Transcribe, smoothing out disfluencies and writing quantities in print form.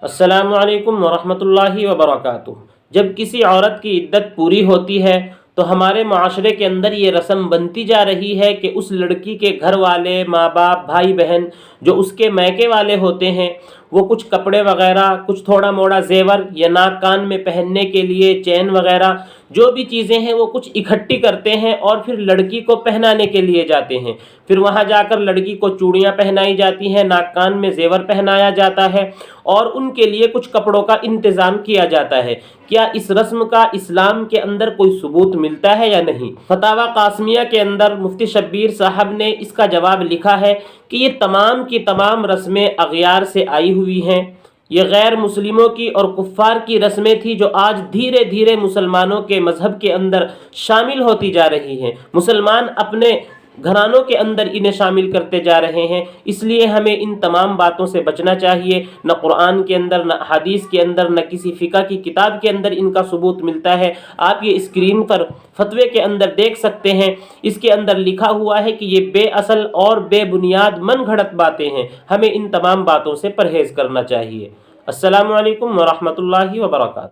السلام علیکم ورحمۃ اللہ وبرکاتہ۔ جب کسی عورت کی عدت پوری ہوتی ہے تو ہمارے معاشرے کے اندر یہ رسم بنتی جا رہی ہے کہ اس لڑکی کے گھر والے، ماں باپ، بھائی بہن جو اس کے میکے والے ہوتے ہیں، وہ کچھ کپڑے وغیرہ، کچھ تھوڑا موڑا زیور یا ناک کان میں پہننے کے لیے چین وغیرہ جو بھی چیزیں ہیں وہ کچھ اکٹھی کرتے ہیں اور پھر لڑکی کو پہنانے کے لیے جاتے ہیں۔ پھر وہاں جا کر لڑکی کو چوڑیاں پہنائی جاتی ہیں، ناک کان میں زیور پہنایا جاتا ہے اور ان کے لیے کچھ کپڑوں کا انتظام کیا جاتا ہے۔ کیا اس رسم کا اسلام کے اندر کوئی ثبوت ملتا ہے یا نہیں؟ فتاوی قاسمیہ کے اندر مفتی شبیر صاحب نے اس کا جواب لکھا ہے کہ یہ تمام کی تمام رسمیں اغیار سے آئی ہوئی ہیں۔ یہ غیر مسلموں کی اور کفار کی رسمیں تھی جو آج دھیرے دھیرے مسلمانوں کے مذہب کے اندر شامل ہوتی جا رہی ہیں۔ مسلمان اپنے گھرانوں کے اندر انہیں شامل کرتے جا رہے ہیں، اس لیے ہمیں ان تمام باتوں سے بچنا چاہیے۔ نہ قرآن کے اندر، نہ حدیث کے اندر، نہ کسی فقہ کی کتاب کے اندر ان کا ثبوت ملتا ہے۔ آپ یہ اسکرین پر فتوے کے اندر دیکھ سکتے ہیں، اس کے اندر لکھا ہوا ہے کہ یہ بے اصل اور بے بنیاد من گھڑت باتیں ہیں، ہمیں ان تمام باتوں سے پرہیز کرنا چاہیے۔ السلام علیکم ورحمۃ اللہ وبرکاتہ۔